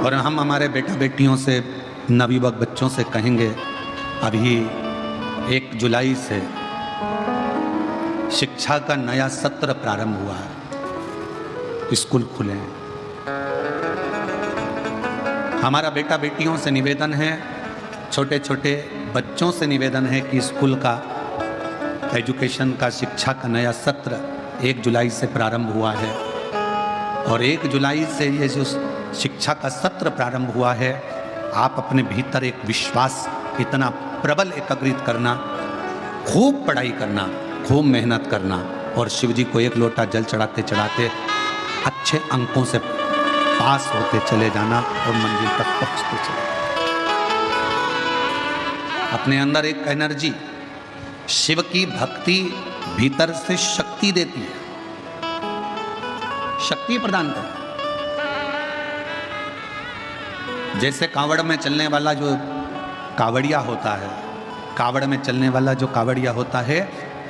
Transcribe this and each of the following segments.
और हम हमारे बेटा बेटियों से, नवयुवक बच्चों से कहेंगे, अभी 1 जुलाई से शिक्षा का नया सत्र प्रारंभ हुआ है, स्कूल खुले हैं। हमारा बेटा बेटियों से निवेदन है, छोटे छोटे बच्चों से निवेदन है कि स्कूल का एजुकेशन का, शिक्षा का नया सत्र 1 जुलाई से प्रारंभ हुआ है। और 1 जुलाई से ये जो शिक्षा का सत्र प्रारंभ हुआ है, आप अपने भीतर एक विश्वास इतना प्रबल एकत्रित करना, खूब पढ़ाई करना, खूब मेहनत करना और शिव जी को 1 लोटा जल चढ़ाते चढ़ाते अच्छे अंकों से पास होते चले जाना और मंजिल तक पहुंचते चले। अपने अंदर एक एनर्जी, शिव की भक्ति भीतर से शक्ति देती है, शक्ति प्रदान करती है। जैसे कावड़ में चलने वाला जो कावड़िया होता है, कावड़ में चलने वाला जो कावड़िया होता है,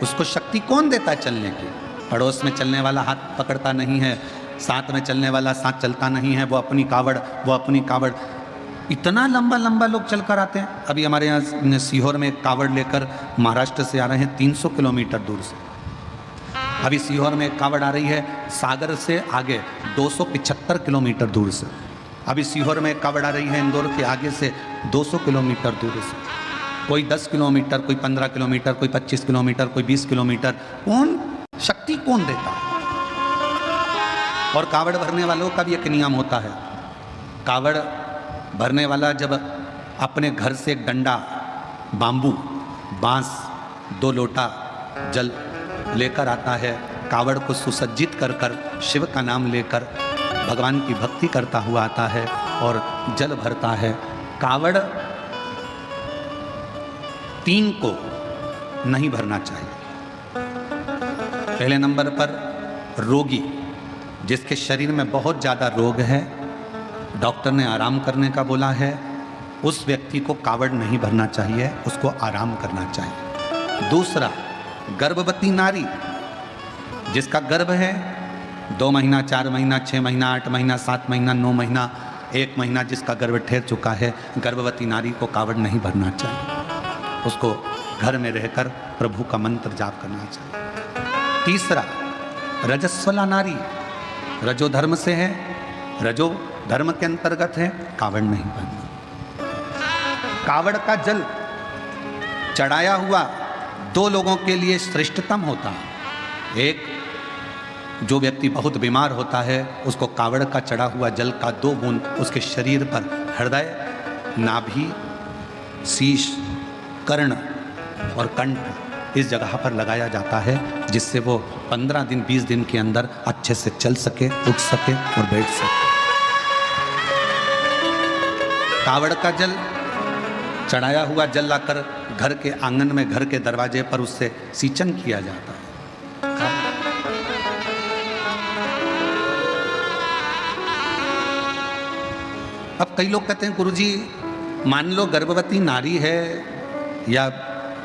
उसको शक्ति कौन देता है चलने की? पड़ोस में चलने वाला हाथ पकड़ता नहीं है, साथ में चलने वाला साथ चलता नहीं है, वो अपनी कावड़ इतना लंबा लंबा लोग चलकर आते हैं। अभी हमारे यहाँ सीहोर में एक कावड़ लेकर महाराष्ट्र से आ रहे हैं 300 किलोमीटर दूर से। अभी सीहोर में एक कावड़ आ रही है सागर से आगे 275 किलोमीटर दूर से। अभी सीहोर में एक कावड़ आ रही है इंदौर के आगे से 200 किलोमीटर दूर से। कोई 10 किलोमीटर, कोई 15 किलोमीटर, कोई 25 किलोमीटर, कोई 20 किलोमीटर। कौन शक्ति कौन देता है? और कावड़ भरने वालों का भी एक नियम होता है। कावड़ भरने वाला जब अपने घर से एक डंडा, बांबू, बांस, 2 लोटा जल लेकर आता है, कावड़ को सुसज्जित कर कर शिव का नाम लेकर भगवान की भक्ति करता हुआ आता है और जल भरता है। कावड़ 3 को नहीं भरना चाहिए। पहले नंबर पर रोगी, जिसके शरीर में बहुत ज़्यादा रोग है, डॉक्टर ने आराम करने का बोला है, उस व्यक्ति को कावड़ नहीं भरना चाहिए, उसको आराम करना चाहिए। दूसरा, गर्भवती नारी, जिसका गर्भ है 2 महीना, 4 महीना, 6 महीना, 8 महीना, 7 महीना, 9 महीना, 1 महीना जिसका गर्भ ठहर चुका है, गर्भवती नारी को कावड़ नहीं भरना चाहिए, उसको घर में रहकर प्रभु का मंत्र जाप करना चाहिए। तीसरा, रजस्वला नारी, रजो धर्म से है, रजो धर्म के अंतर्गत है, कावड़ नहीं भरना। कावड़ का जल चढ़ाया हुआ 2 लोगों के लिए श्रेष्ठतम होता है। एक, जो व्यक्ति बहुत बीमार होता है, उसको कावड़ का चढ़ा हुआ जल का 2 बूंद उसके शरीर पर, हृदय, नाभि, शीश, कर्ण और कंठ, इस जगह पर लगाया जाता है, जिससे वो 15 दिन 20 दिन के अंदर अच्छे से चल सके, उठ सके और बैठ सके। कावड़ का जल, चढ़ाया हुआ जल लाकर घर के आंगन में, घर के दरवाजे पर उससे सींचन किया जाता है। अब कई लोग कहते हैं, गुरुजी मान लो गर्भवती नारी है या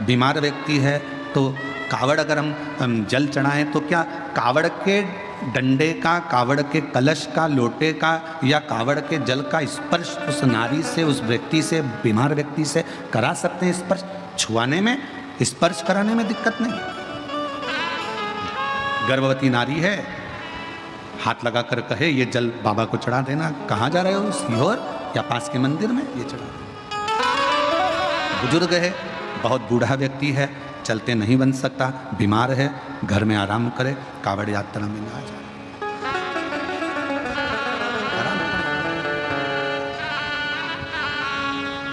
बीमार व्यक्ति है, तो कावड़ अगर हम जल चढ़ाएं तो क्या कावड़ के डंडे का, कावड़ के कलश का, लोटे का या कावड़ के जल का स्पर्श उस नारी से, उस व्यक्ति से, बीमार व्यक्ति से करा सकते हैं? स्पर्श छुआने में, स्पर्श कराने में दिक्कत नहीं। गर्भवती नारी है, हाथ लगाकर कहे ये जल बाबा को चढ़ा देना। कहाँ जा रहे हो? सीहोर या पास के मंदिर में ये चढ़ा। बुजुर्ग है, बहुत बूढ़ा व्यक्ति है, चलते नहीं बन सकता, बीमार है, घर में आराम करे, कावड़ यात्रा में ना जाए।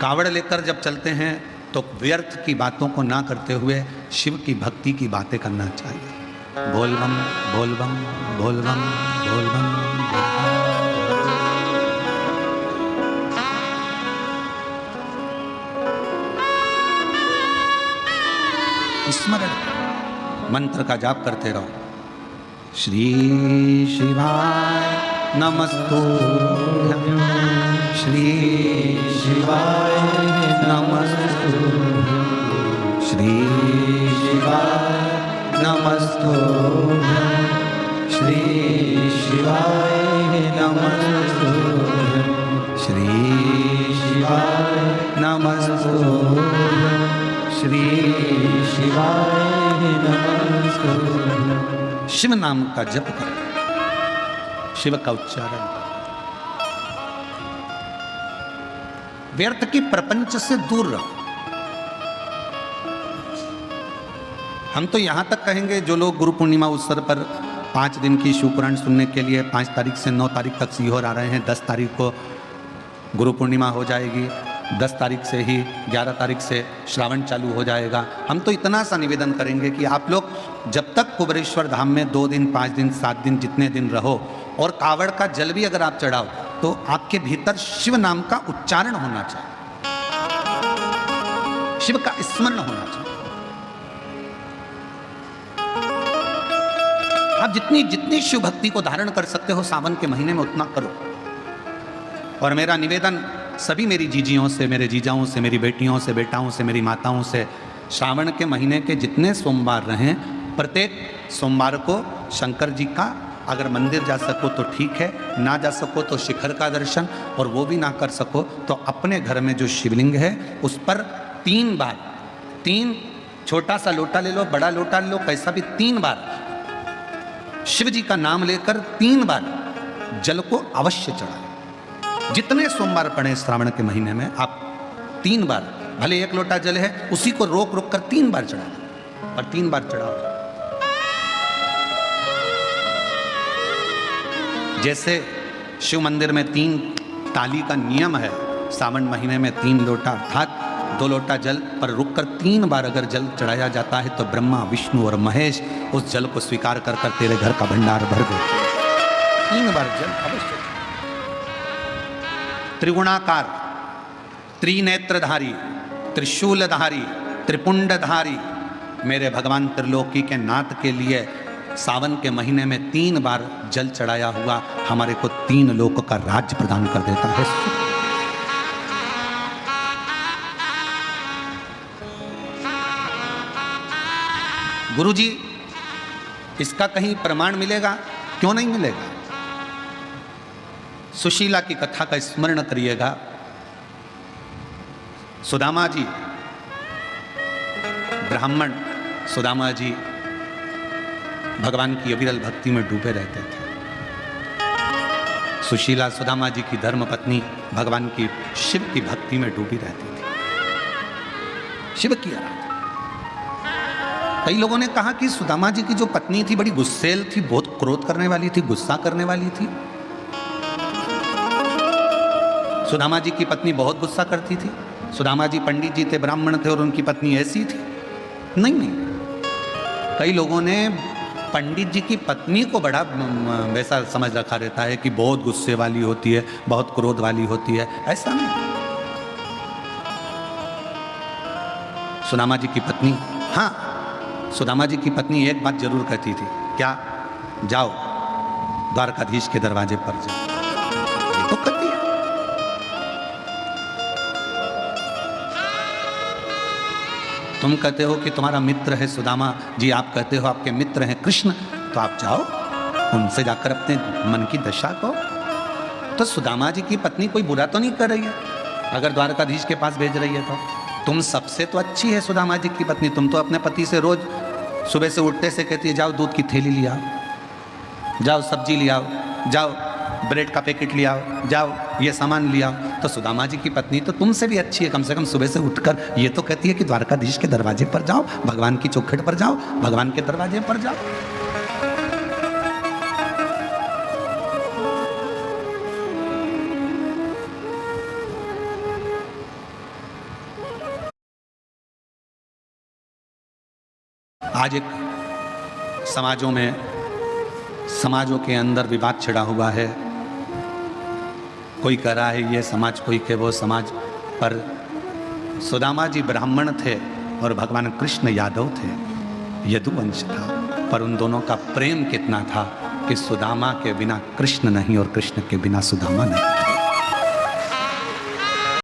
कावड़ लेकर जब चलते हैं तो व्यर्थ की बातों को ना करते हुए शिव की भक्ति की बातें करना चाहिए। बोल बम, बोल बम, बोल बम, बोल बम, स्मरण मंत्र का जाप करते रहो। श्री शिवाय नमस्तुभ्यं, श्री शिवाय नमस्तुभ्यं, श्री शिवाय नमस्तुभ्यं, श्री शिवाय नमस्तुभ्यं, नमस्तुभ्यं श्री शिवाय नमस्तुभ्यं। शिव नाम का जप करो, शिव का उच्चारण। व्यर्थ की प्रपंच से दूर रहो। हम तो यहां तक कहेंगे, जो लोग गुरु पूर्णिमा अवसर पर 5 दिन की शिवपुराण सुनने के लिए 5 तारीख से 9 तारीख तक सीहोर आ रहे हैं, 10 तारीख को गुरु पूर्णिमा हो जाएगी, 10 तारीख से ही 11 तारीख से श्रावण चालू हो जाएगा। हम तो इतना सा निवेदन करेंगे कि आप लोग जब तक कुबेरेश्वर धाम में 2 दिन, 5 दिन, 7 दिन, जितने दिन रहो, और कावड़ का जल भी अगर आप चढ़ाओ, तो आपके भीतर शिव नाम का उच्चारण होना चाहिए, शिव का स्मरण होना चाहिए। आप जितनी शिव भक्ति को धारण कर सकते हो सावन के महीने में, उतना करो। और मेरा निवेदन सभी मेरी जीजियों से, मेरे जीजाओं से, मेरी बेटियों से, बेटाओं से, मेरी माताओं से, श्रावण के महीने के जितने सोमवार रहें, प्रत्येक सोमवार को शंकर जी का अगर मंदिर जा सको तो ठीक है, ना जा सको तो शिखर का दर्शन, और वो भी ना कर सको तो अपने घर में जो शिवलिंग है उस पर 3 बार, 3 छोटा सा लोटा ले लो, बड़ा लोटा ले लो, कैसा भी, 3 बार शिव जी का नाम लेकर 3 बार जल को अवश्य चढ़ाएं। जितने सोमवार पड़े श्रावण के महीने में, आप 3 बार, भले 1 लोटा जल है उसी को रोक रोक कर 3 बार चढ़ा, और 3 बार चढ़ाओ। जैसे शिव मंदिर में 3 ताली का नियम है, सावन महीने में 3 लोटा अर्थात 2 लोटा जल पर रुककर 3 बार अगर जल चढ़ाया जाता है तो ब्रह्मा, विष्णु और महेश उस जल को स्वीकार कर कर तेरे घर का भंडार भर देते। 3 बार जल अवश्य। त्रिगुणाकार, त्रिनेत्रधारी, त्रिशूलधारी, त्रिपुंडधारी मेरे भगवान त्रिलोकी के नाथ के लिए सावन के महीने में 3 बार जल चढ़ाया हुआ हमारे को 3 लोक का राज्य प्रदान कर देता है। गुरुजी, इसका कहीं प्रमाण मिलेगा? क्यों नहीं मिलेगा? सुशीला की कथा का स्मरण करिएगा। सुदामा जी, ब्राह्मण सुदामा जी भगवान की अविरल भक्ति में डूबे रहते थे। सुशीला सुदामा जी की धर्म पत्नी भगवान की शिव की भक्ति में डूबी रहती थी, शिव की आराधना। कई लोगों ने कहा कि सुदामा जी की जो पत्नी थी बड़ी गुस्सेल थी, बहुत क्रोध करने वाली थी, गुस्सा करने वाली थी। सुदामा जी की पत्नी बहुत गुस्सा करती थी। सुदामा जी पंडित जी थे, ब्राह्मण थे, और उनकी पत्नी ऐसी थी? नहीं। कई लोगों ने पंडित जी की पत्नी को बड़ा वैसा समझ रखा रहता है कि बहुत गुस्से वाली होती है, बहुत क्रोध वाली होती है। ऐसा नहीं। सुदामा जी की पत्नी, हाँ, सुदामा जी की पत्नी एक बात जरूर कहती थी। क्या? जाओ द्वारकाधीश के दरवाजे पर जाओ। तो कहती है। तुम कहते हो कि तुम्हारा मित्र है सुदामा जी, आप कहते हो आपके मित्र हैं कृष्ण, तो आप जाओ उनसे जाकर अपने मन की दशा को। तो सुदामा जी की पत्नी कोई बुरा तो नहीं कर रही है अगर द्वारकाधीश के पास भेज रही है तो। तुम सबसे तो अच्छी है सुदामा जी की पत्नी। तुम तो अपने पति से रोज सुबह से उठते से कहती है, जाओ दूध की थैली ले आओ, जाओ सब्जी ले आओ, जाओ ब्रेड का पैकेट ले आओ, जाओ ये सामान ले आओ। तो सुदामा जी की पत्नी तो तुमसे भी अच्छी है, कम से कम सुबह से उठकर ये तो कहती है कि द्वारकाधीश के दरवाजे पर जाओ, भगवान की चौखट पर जाओ, भगवान के दरवाजे पर जाओ। आज एक समाजों के अंदर विवाद छिड़ा हुआ है। कोई कह रहा है ये समाज, कोई के वो समाज। पर सुदामा जी ब्राह्मण थे और भगवान कृष्ण यादव थे, यदुवंश था। पर उन दोनों का प्रेम कितना था कि सुदामा के बिना कृष्ण नहीं और कृष्ण के बिना सुदामा नहीं।